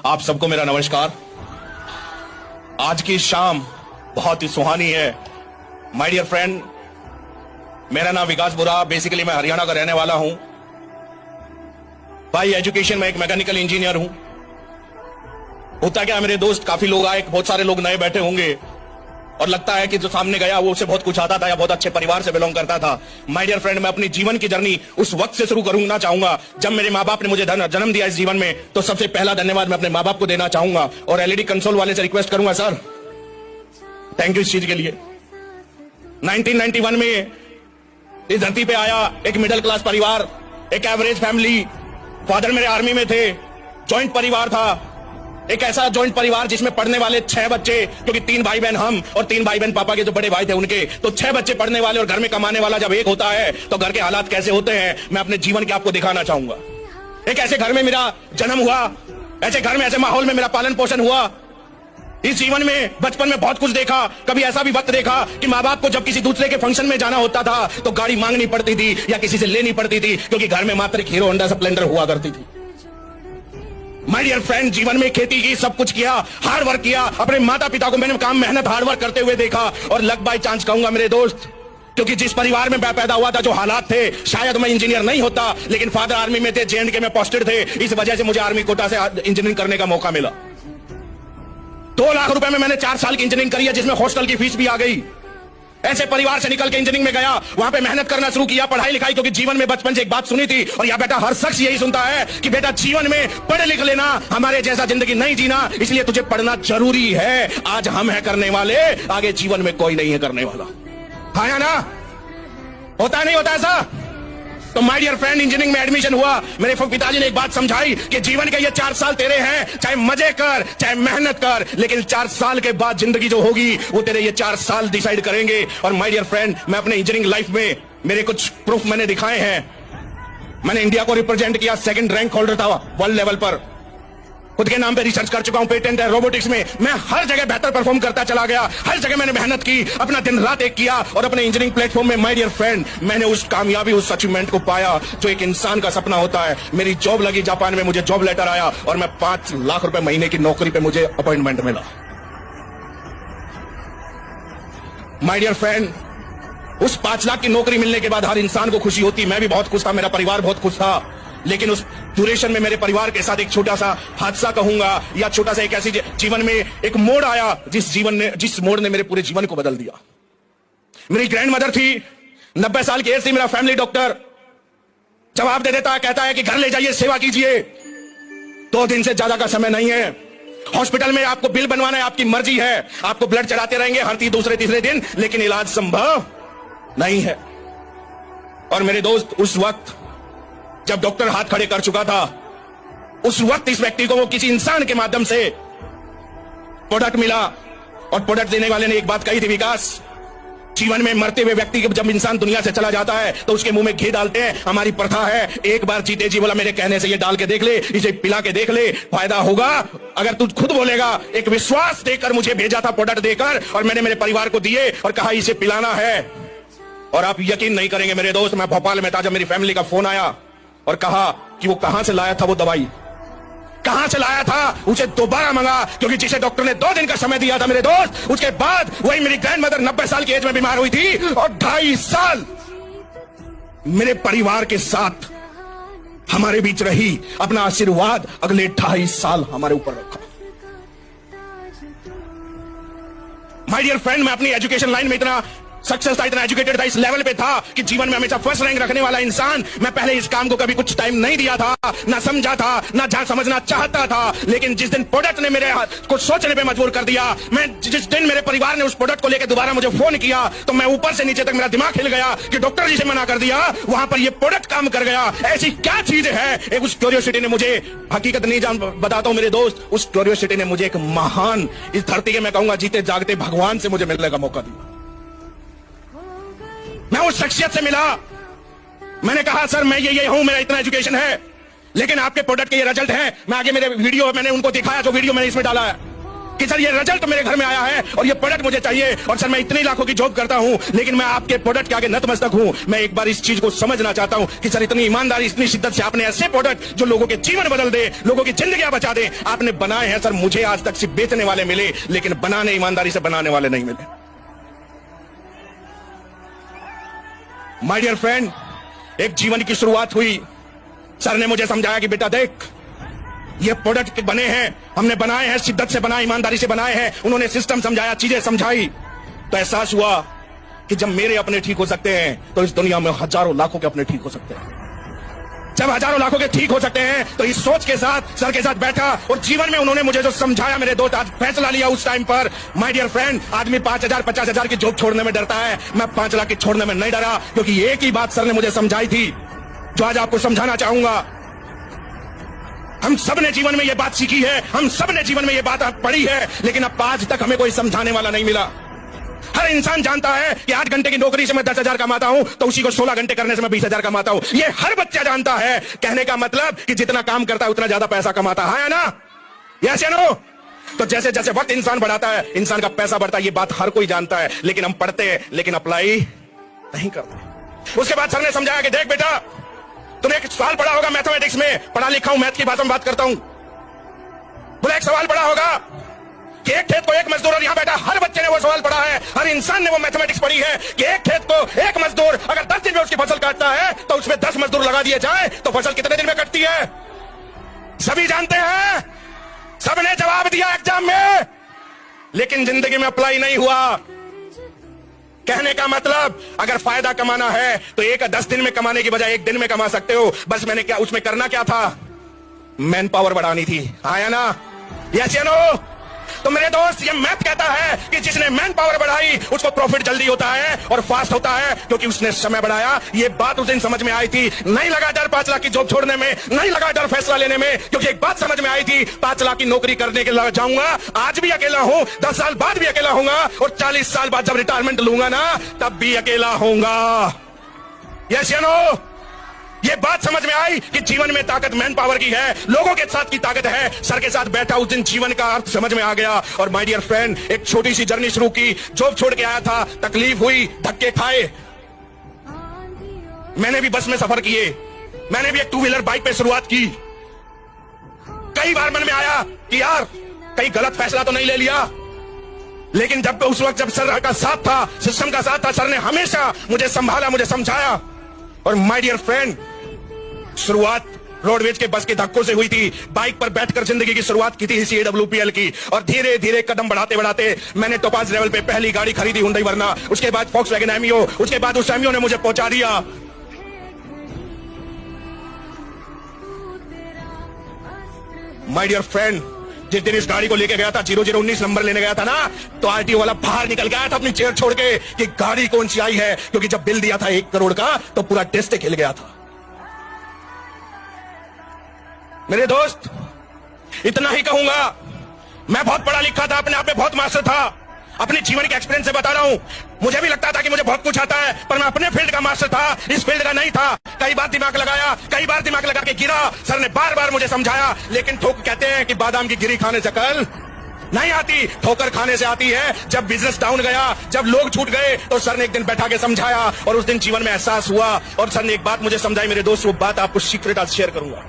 आप सबको मेरा नमस्कार। आज की शाम बहुत ही सुहानी है। माय डियर फ्रेंड, मेरा नाम विकास बुरा, बेसिकली मैं हरियाणा का रहने वाला हूं। बाय एजुकेशन में एक मैकेनिकल इंजीनियर हूं। होता क्या, मेरे दोस्त काफी लोग आए, बहुत सारे लोग नए बैठे होंगे और लगता है कि जो सामने गया वो उसे बहुत कुछ आता था या बहुत अच्छे परिवार से बिलोंग करता था। माय डियर फ्रेंड, मैं अपनी जीवन की जर्नी उस वक्त से शुरू करना चाहूंगा जब मेरे माँ बाप ने मुझे जन्म दिया इस जीवन में। तो सबसे पहला धन्यवाद मैं अपने माँ बाप को देना चाहूंगा और एलईडी कंसोल वाले से रिक्वेस्ट करूंगा, सर थैंक यू इस चीज के लिए। 1991 में इस धरती पे आया एक मिडिल क्लास परिवार, एक एवरेज फैमिली। फादर मेरे आर्मी में थे, जॉइंट परिवार था, एक ऐसा जॉइंट परिवार जिसमें पढ़ने वाले 6 बच्चे, क्योंकि 3 भाई बहन हम और 3 भाई बहन पापा के जो बड़े भाई थे उनके, तो 6 बच्चे पढ़ने वाले और घर में कमाने वाला जब एक होता है तो घर के हालात कैसे होते हैं मैं अपने जीवन के आपको दिखाना चाहूंगा। एक ऐसे घर में मेरा जन्म हुआ, ऐसे घर में ऐसे माहौल में मेरा पालन पोषण हुआ। इस जीवन में बचपन में बहुत कुछ देखा। कभी ऐसा भी वक्त देखा कि माँ बाप को जब किसी दूसरे के फंक्शन में जाना होता था तो गाड़ी मांगनी पड़ती थी या किसी से लेनी पड़ती थी, क्योंकि घर में मात्र एक हीरो होंडा स्प्लेंडर हुआ करती थी। माय डियर फ्रेंड, जीवन में खेती की, सब कुछ किया, हार्ड वर्क किया। अपने माता पिता को मैंने काम मेहनत हार्ड वर्क करते हुए देखा और लक बाय चांस कहूंगा मेरे दोस्त, क्योंकि जिस परिवार में मैं पैदा हुआ था, जो हालात थे, शायद मैं इंजीनियर नहीं होता, लेकिन फादर आर्मी में थे, JNK में पोस्टेड थे। इस वजह से मुझे आर्मी कोटा से इंजीनियरिंग करने का मौका मिला। 2 लाख रुपए में मैंने 4 साल की इंजीनियरिंग करी है, जिसमें हॉस्टल की फीस भी आ गई। ऐसे परिवार से निकल के इंजीनियरिंग में गया, वहां पे मेहनत करना शुरू किया, पढ़ाई लिखाई, क्योंकि जीवन में बचपन से एक बात सुनी थी और या बेटा हर शख्स यही सुनता है कि बेटा जीवन में पढ़ लिख लेना, हमारे जैसा जिंदगी नहीं जीना, इसलिए तुझे पढ़ना जरूरी है। आज हम हैं करने वाले, आगे जीवन में कोई नहीं है करने वाला। हाँ या ना? होता नहीं होता ऐसा? तो माय डियर फ्रेंड, इंजीनियरिंग में एडमिशन हुआ। मेरे पिताजी ने एक बात समझाई कि जीवन के ये 4 साल तेरे हैं, चाहे मजे कर, चाहे मेहनत कर, लेकिन 4 साल के बाद जिंदगी जो होगी वो तेरे ये 4 साल डिसाइड करेंगे। और माय डियर फ्रेंड, मैं अपने इंजीनियरिंग लाइफ में मेरे कुछ प्रूफ मैंने दिखाए हैं। मैंने इंडिया को रिप्रेजेंट किया, 2nd रैंक होल्डर था वर्ल्ड लेवल पर। खुद के नाम पे रिसर्च कर चुका हूं, पेटेंट है, रोबोटिक्स में मैं हर जगह बेहतर परफॉर्म करता चला गया। हर जगह मैंने मेहनत की, अपना दिन रात एक किया और अपने इंजीनियरिंग प्लेटफॉर्म में माय डियर फ्रेंड मैंने उस कामयाबी, उस अचीवमेंट को पाया जो एक इंसान का सपना होता है। मेरी जॉब लगी जापान में, मुझे जॉब लेटर आया और मैं 5 लाख रुपए महीने की नौकरी पे मुझे अपॉइंटमेंट मिला। माय डियर फ्रेंड, उस 5 लाख की नौकरी मिलने के बाद हर इंसान को खुशी होती। मैं भी बहुत खुश था, मेरा परिवार बहुत खुश था, लेकिन उस ड्यूरेशन में मेरे परिवार के साथ एक छोटा सा हादसा कहूंगा या छोटा सा एक ऐसी जीवन में एक मोड़ आया जिस मोड़ ने मेरे पूरे जीवन को बदल दिया। मेरी ग्रैंड मदर थी, 90 साल की एज थी। मेरा फैमिली डॉक्टर जवाब दे देता है, कहता है कि घर ले जाइए, सेवा कीजिए, 2 दिन से ज्यादा का समय नहीं है। हॉस्पिटल में आपको बिल बनवाना है, आपकी मर्जी है, आपको ब्लड चढ़ाते रहेंगे हर दूसरे तीसरे दिन, लेकिन इलाज संभव नहीं है। और मेरे दोस्त, उस वक्त जब डॉक्टर हाथ खड़े कर चुका था, उस वक्त इस व्यक्ति को वो किसी इंसान के माध्यम से प्रोडक्ट मिला और प्रोडक्ट देने वाले ने एक बात कही थी, विकास, जीवन में मरते हुए व्यक्ति जब इंसान दुनिया से चला जाता है तो उसके मुंह में घी डालते हैं, हमारी प्रथा है। एक बार जीते जी बोला, मेरे कहने से ये डाल के देख ले, इसे पिला के देख ले, फायदा होगा। अगर तू खुद बोलेगा, एक विश्वास देकर मुझे भेजा था प्रोडक्ट देकर और मैंने मेरे परिवार को दिए और कहा इसे पिलाना है। और आप यकीन नहीं करेंगे मेरे दोस्त, मैं भोपाल में था जब मेरी फैमिली का फोन आया और कहा कि वो कहां से लाया था, वो दवाई कहां से लाया था, उसे दोबारा मंगा, क्योंकि जिसे डॉक्टर ने 2 दिन का समय दिया था मेरे दोस्त, उसके बाद वही मेरी ग्रैंड मदर 90 साल की एज में बीमार हुई थी और 2.5 साल मेरे परिवार के साथ हमारे बीच रही, अपना आशीर्वाद अगले 2.5 साल हमारे ऊपर रखा। माय डियर फ्रेंड, मैं अपनी एजुकेशन लाइन में इतना सक्सेस था, इतना एजुकेटेड था, इस लेवल पे था कि जीवन में हमेशा फर्स्ट रैंक रखने वाला इंसान। मैं पहले इस काम को कभी कुछ टाइम नहीं दिया था, ना समझा था, ना जहां समझना चाहता था, लेकिन जिस दिन प्रोडक्ट ने मेरे को सोचने पे मजबूर कर दिया, मैं जिस दिन मेरे परिवार ने उस प्रोडक्ट को लेकर दोबारा मुझे फोन किया तो मैं ऊपर से नीचे तक मेरा दिमाग हिल गया कि डॉक्टर जी से मना कर दिया, वहां पर ये प्रोडक्ट काम कर गया। ऐसी क्या चीज है? एक उस क्यूरियोसिटी ने मुझे, हकीकत नहीं जान बताता हूं मेरे दोस्त, उस क्यूरियोसिटी ने मुझे एक महान, इस धरती के मैं कहूंगा जीते जागते भगवान से मुझे मिलने का मौका दिया। मैं उस शख्सियत से मिला, मैंने कहा सर मैं ये हूं, मेरा इतना एजुकेशन है, लेकिन आपके प्रोडक्ट के ये रिजल्ट हैं। मैं आगे मेरे वीडियो मैंने उनको दिखाया, जो वीडियो मैंने इसमें डाला है। कि सर ये रिजल्ट मेरे घर में आया है और ये प्रोडक्ट मुझे चाहिए, और सर मैं इतनी लाखों की जॉब करता हूं लेकिन मैं आपके प्रोडक्ट के आगे नतमस्तक हूं। मैं एक बार इस चीज को समझना चाहता हूं कि सर इतनी ईमानदारी, इतनी शिद्दत से आपने ऐसे प्रोडक्ट जो लोगों के जीवन बदल दे, लोगों की जिंदगियां बचा दे, आपने बनाए हैं। सर मुझे आज तक सिर्फ बेचने वाले मिले, लेकिन बनाने, ईमानदारी से बनाने वाले नहीं मिले। माय डियर फ्रेंड, एक जीवन की शुरुआत हुई। सर ने मुझे समझाया कि बेटा देख, ये प्रोडक्ट बने हैं, हमने बनाए हैं, शिद्दत से बनाए, ईमानदारी से बनाए हैं। उन्होंने सिस्टम समझाया, चीजें समझाई, तो एहसास हुआ कि जब मेरे अपने ठीक हो सकते हैं तो इस दुनिया में हजारों लाखों के अपने ठीक हो सकते हैं। जब हजारों लाखों के ठीक हो सकते हैं तो इस सोच के साथ सर के साथ बैठा और जीवन में उन्होंने मुझे जो समझाया, मेरे दोस्त, आज फैसला लिया उस टाइम पर। माय डियर फ्रेंड, आदमी 5,000 50,000 की जॉब छोड़ने में डरता है, मैं 5 लाख की छोड़ने में नहीं डरा, क्योंकि एक ही बात सर ने मुझे समझाई थी जो आज आपको समझाना चाहूंगा। हम सब ने जीवन में ये बात सीखी है, हम सब ने जीवन में ये बात पढ़ी है, लेकिन अब आज तक हमें कोई समझाने वाला नहीं मिला। हर इंसान जानता है कि 8 घंटे की नौकरी से मैं 10,000 कमाता हूं, तो उसी को 16 घंटे करने से मैं 20,000 कमाता हूं। ये हर बच्चा जानता है। कहने का मतलब कि जितना काम करता है उतना ज्यादा पैसा कमाता है ना? यस या नो? तो जैसे जैसे वक्त इंसान बढ़ाता है, इंसान का पैसा बढ़ता है, ये बात हर कोई जानता है, लेकिन हम पढ़ते हैं लेकिन अप्लाई नहीं करते। उसके बाद सर ने समझाया कि देख बेटा, तुमने एक सवाल पढ़ा होगा मैथमेटिक्स में, पढ़ा लिखा हूं, मैथ की भाषा में बात करता हूं। बोला एक सवाल पढ़ा होगा कि एक खेत को एक मजदूर, और यहां बैठा हर बच्चे ने वो सवाल पढ़ा है, हर इंसान ने वो मैथमेटिक्स पढ़ी है कि एक खेत को एक मजदूर अगर 10 दिन में उसकी फसल काटता है तो उसमें 10 मजदूर लगा दिए जाए तो फसल कितने दिन में कटती है? सभी जानते हैं, सबने जवाब दिया एग्जाम में, लेकिन जिंदगी में अप्लाई नहीं हुआ। कहने का मतलब, अगर फायदा कमाना है तो 10 दिन में कमाने की बजाय 1 दिन में कमा सकते हो। बस मैंने क्या उसमें करना क्या था? मैन पावर बढ़ानी थी। आया ना? यस या नो? तो मेरे दोस्त, ये मैथ कहता है कि जिसने मैन पावर बढ़ाई उसको प्रॉफिट जल्दी होता है और फास्ट होता है, क्योंकि उसने समय बढ़ाया। ये बात उस दिन समझ में आई थी। नहीं लगा डर 5 लाख की जॉब छोड़ने में, नहीं लगा डर फैसला लेने में, क्योंकि एक बात समझ में आई थी, 5 लाख की नौकरी करने के लिए जाऊंगा, आज भी अकेला हूं, 10 साल बाद भी अकेला होऊंगा, और 40 साल बाद जब रिटायरमेंट लूंगा ना, तब भी अकेला होऊंगा। यस या नो? ये बात समझ में आई कि जीवन में ताकत मैन पावर की है, लोगों के साथ की ताकत है। सर के साथ बैठा उस दिन जीवन का अर्थ समझ में आ गया। और माय डियर फ्रेंड, एक छोटी सी जर्नी शुरू की, जॉब छोड़ के आया था, तकलीफ हुई, धक्के खाए, मैंने भी बस में सफर किए, मैंने भी एक 2 व्हीलर बाइक पे शुरुआत की। कई बार मन में आया कि यार कहीं गलत फैसला तो नहीं ले लिया, लेकिन जब उस वक्त जब सर का साथ था, सिस्टम का साथ था, सर ने हमेशा मुझे संभाला, मुझे समझाया। और माय डियर फ्रेंड, शुरुआत रोडवेज के बस के धक्कों से हुई थी। बाइक पर बैठकर जिंदगी की शुरुआत की थी CWPL की, और धीरे धीरे कदम बढ़ाते बढ़ाते मैंने टोपाज लेवल पे पहली गाड़ी खरीदी, हुंडई वर्ना, उसके बाद फॉक्सवैगन एमियो, उसके बाद उस एमियो ने मुझे पहुंचा दिया। माय डियर फ्रेंड, जिस दिन इस गाड़ी को लेके गया था, 0019 नंबर लेने गया था ना, तो RTO वाला बाहर निकल गया था अपनी चेयर छोड़ के कि गाड़ी कौन सी आई है, क्योंकि जब बिल दिया था 1 करोड़ का तो पूरा टेस्ट हिल गया था। मेरे दोस्त, इतना ही कहूंगा, मैं बहुत पढ़ा लिखा था, अपने आप में बहुत मास्टर था, अपने जीवन के एक्सपीरियंस से बता रहा हूं। मुझे भी लगता था कि मुझे बहुत कुछ आता है, पर मैं अपने फील्ड का मास्टर था, इस फील्ड का नहीं था। कई बार दिमाग लगाया, कई बार दिमाग लगा के गिरा, सर ने बार बार मुझे समझाया, लेकिन ठोक कहते हैं कि बादाम की गिरी खाने से कल नहीं आती, ठोकर खाने से आती है। जब बिजनेस डाउन गया, जब लोग छूट गए, तो सर ने एक दिन बैठा के समझाया, और उस दिन जीवन में एहसास हुआ। और सर ने एक बात मुझे समझाई मेरे दोस्त, वो बात आपको सीक्रेट आज शेयर करूंगा।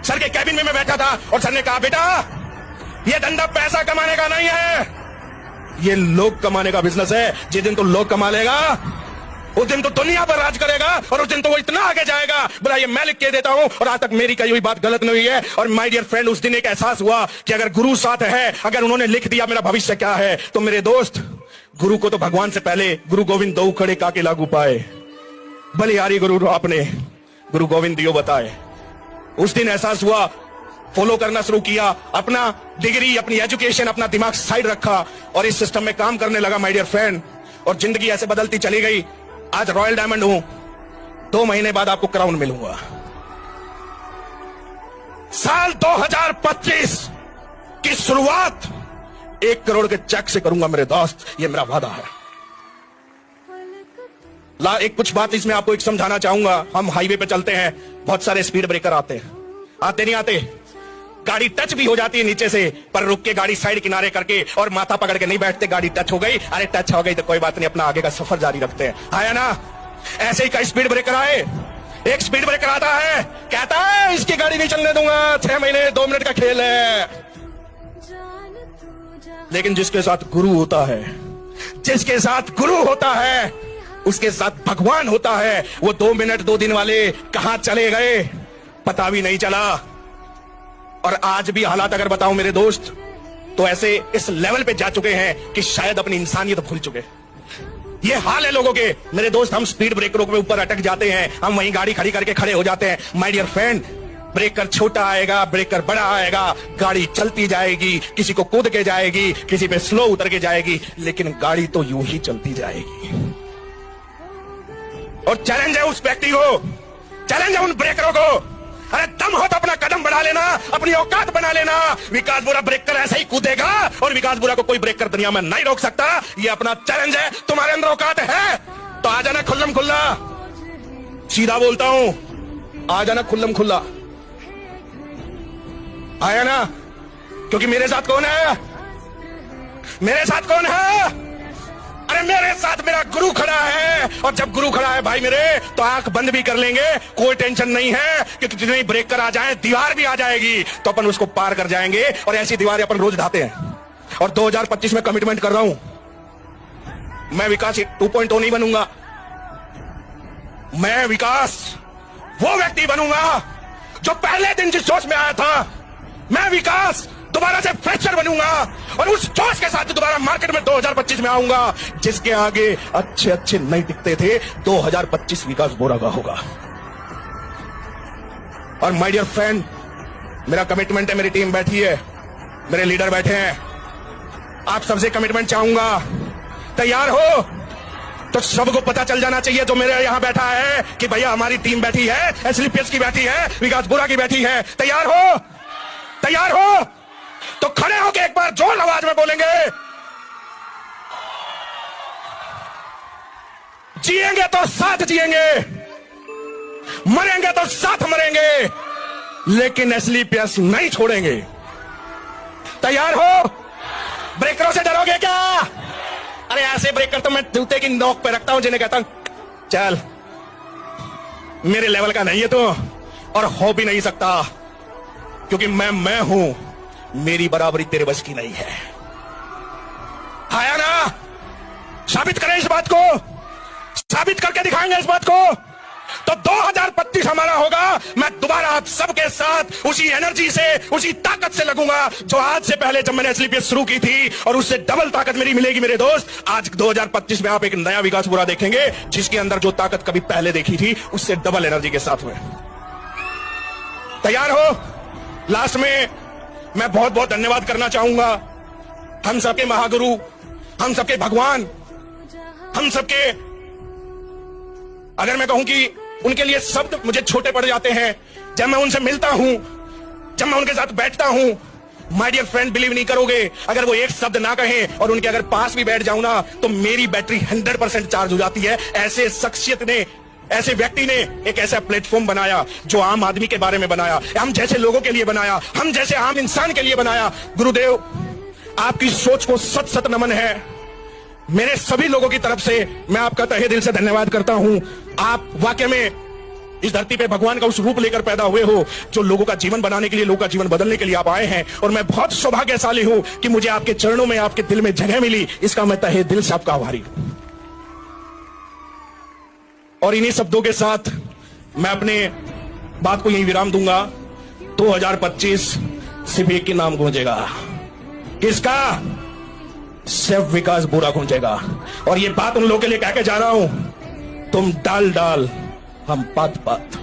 सर के कैबिन में मैं बैठा था और सर ने कहा, बेटा ये धंधा पैसा कमाने का नहीं है, ये लोग कमाने का बिजनेस है। जिस दिन तो लोग कमा लेगा, उस दिन तो दुनिया पर राज करेगा, और उस दिन तो वो इतना आगे जाएगा। बोला ये मैं लिख के देता हूं, और आज तक मेरी कही हुई बात गलत नहीं हुई है। और माय डियर फ्रेंड, उस दिन एक एहसास हुआ कि अगर गुरु साथ है, अगर उन्होंने लिख दिया मेरा भविष्य क्या है, तो मेरे दोस्त, गुरु को तो भगवान से पहले गुरु गोविंद दो खड़े काके लागू पाए, बलिहारी गुरु आपने गुरु गोविंद दियो बताए। उस दिन एहसास हुआ, फॉलो करना शुरू किया, अपना डिग्री, अपनी एजुकेशन, अपना दिमाग साइड रखा, और इस सिस्टम में काम करने लगा माय डियर फ्रेंड। और जिंदगी ऐसे बदलती चली गई। आज रॉयल डायमंड हूं, 2 महीने बाद आपको क्राउन मिलूंगा। साल 2025 की शुरुआत 1 करोड़ के चेक से करूंगा मेरे दोस्त, ये मेरा वादा है। एक कुछ बात इसमें आपको एक समझाना चाहूंगा। हम हाईवे पे चलते हैं, बहुत सारे स्पीड ब्रेकर आते हैं, आते नहीं आते? गाड़ी टच भी हो जाती है नीचे से, पर रुक के गाड़ी साइड किनारे करके और माथा पकड़ के नहीं बैठते। गाड़ी टच हो गई, अरे टच हो गई तो कोई बात नहीं, अपना आगे का सफर जारी रखते हैं। आया ना, ऐसे ही का स्पीड ब्रेकर आए, एक स्पीड ब्रेकर आता है, कहता है इसकी गाड़ी नहीं चलने दूंगा, 6 महीने 2 मिनट का खेल है। लेकिन जिसके साथ गुरु होता है, जिसके साथ गुरु होता है, उसके साथ भगवान होता है, वो 2 मिनट 2 दिन वाले कहां चले गए पता भी नहीं चला। और आज भी हालात अगर बताऊं मेरे दोस्त, तो ऐसे इस लेवल पे जा चुके हैं कि शायद अपनी इंसानियत भूल चुके। ये हाल है लोगों के मेरे दोस्त। हम स्पीड ब्रेकरों के ऊपर अटक जाते हैं, हम वहीं गाड़ी खड़ी करके खड़े हो जाते हैं। माय डियर फ्रेंड, ब्रेकर छोटा आएगा, ब्रेकर बड़ा आएगा, गाड़ी चलती जाएगी, किसी को कूद के जाएगी, किसी पे स्लो उतर के जाएगी, लेकिन गाड़ी तो यूं ही चलती जाएगी। और चैलेंज है उस व्यक्ति को, चैलेंज है उन ब्रेकरों को, अरे दम हो तो अपना कदम बढ़ा लेना, अपनी औकात बना लेना। विकास बुरा ब्रेकर ऐसे ही कूदेगा और विकास बुरा को कोई ब्रेकर दुनिया में नहीं रोक सकता। ये अपना चैलेंज है, तुम्हारे अंदर औकात है तो आ जाना खुल्लम खुल्ला। सीधा बोलता हूं, आ जाना खुल्लम खुल्ला। आया ना, क्योंकि मेरे साथ कौन है, मेरे साथ कौन है, अरे मेरे साथ मेरा गुरु खड़ा है। और जब गुरु खड़ा है भाई मेरे, तो आंख बंद भी कर लेंगे, कोई टेंशन नहीं है कि जितने ही ब्रेकर आ जाए, दीवार भी आ जाएगी तो अपन उसको पार कर जाएंगे। और ऐसी दीवारें अपन रोज ढाते हैं। और 2025 में कमिटमेंट कर रहा हूं, मैं विकास 2.0 नहीं बनूंगा, मैं विकास वो व्यक्ति बनूंगा जो पहले दिन जिस जोश में आया था। मैं विकास दोबारा से फ्रेशर बनूंगा और उस जोश के साथ दोबारा मार्केट में 2025 में आऊंगा। जिसके आगे अच्छे अच्छे नहीं टिकते थे, 2025 विकास बोरा का होगा। और माय डियर फ्रेंड, मेरा कमिटमेंट है, मेरी टीम बैठी है, मेरे लीडर बैठे हैं, आप सबसे कमिटमेंट चाहूंगा। तैयार हो तो सबको पता चल जाना चाहिए जो मेरे यहां बैठा है कि भैया हमारी टीम बैठी है, एसलीपीएस की बैठी है, विकास बोरा की बैठी है। तैयार हो, तैयार हो तो खड़े होकर एक बार जोर आवाज में बोलेंगे, जिएंगे तो साथ जिएंगे, मरेंगे तो साथ मरेंगे, लेकिन एसलीपीएस नहीं छोड़ेंगे। तैयार हो? ब्रेकरों से डरोगे क्या? अरे ऐसे ब्रेकर तो मैं जूते की नोक पे रखता हूं जिन्हें कहता हूं चल, मेरे लेवल का नहीं है तो, और हो भी नहीं सकता, क्योंकि मैं हूं, मेरी बराबरी तेरे बस की नहीं है। आया ना, साबित करें इस बात को, साबित करके दिखाएंगे इस बात को। तो 2025 हमारा होगा। मैं दोबारा आप सबके साथ उसी एनर्जी से, उसी ताकत से लगूंगा जो आज से पहले जब मैंने एसलीपीएस शुरू की थी, और उससे डबल ताकत मेरी मिलेगी मेरे दोस्त। आज 2025 में आप एक नया विकास बुरा देखेंगे, जिसके अंदर जो ताकत कभी पहले देखी थी उससे डबल एनर्जी के साथ में। तैयार हो? लास्ट में मैं बहुत बहुत धन्यवाद करना चाहूंगा हम सबके महागुरु, हम सबके भगवान, हम सबके, अगर मैं कहूं कि उनके लिए शब्द मुझे छोटे पड़ जाते हैं जब मैं उनसे मिलता हूं, जब मैं उनके साथ बैठता हूं। माय डियर फ्रेंड, बिलीव नहीं करोगे, अगर वो एक शब्द ना कहें और उनके अगर पास भी बैठ जाऊं ना, तो मेरी बैटरी 100% चार्ज हो जाती है। ऐसे शख्सियत ने, ऐसे व्यक्ति ने एक ऐसा प्लेटफॉर्म बनाया जो आम आदमी के बारे में बनाया, हम जैसे लोगों के लिए बनाया, हम जैसे आम इंसान के लिए बनाया। गुरुदेव, आपकी सोच को सत सत नमन है। मेरे सभी लोगों की तरफ से मैं आपका तहे दिल से धन्यवाद करता हूं। आप वाकई में इस धरती पे भगवान का उस रूप लेकर पैदा हुए हो जो लोगों का जीवन बनाने के लिए, लोगों का जीवन बदलने के लिए आप आए हैं। और मैं बहुत सौभाग्यशाली हूं कि मुझे आपके चरणों में, आपके दिल में जगह मिली। इसका मैं तहे दिल से आपका आभारी हूं। और इन्हीं शब्दों के साथ मैं अपने बात को यही विराम दूंगा। 2025 सिर्फ एक ही नाम गूंजेगा, किसका? सिर्फ विकास बुरा गूंजेगा। और ये बात उन लोगों के लिए कह के जा रहा हूं, तुम डाल डाल, हम पात पात।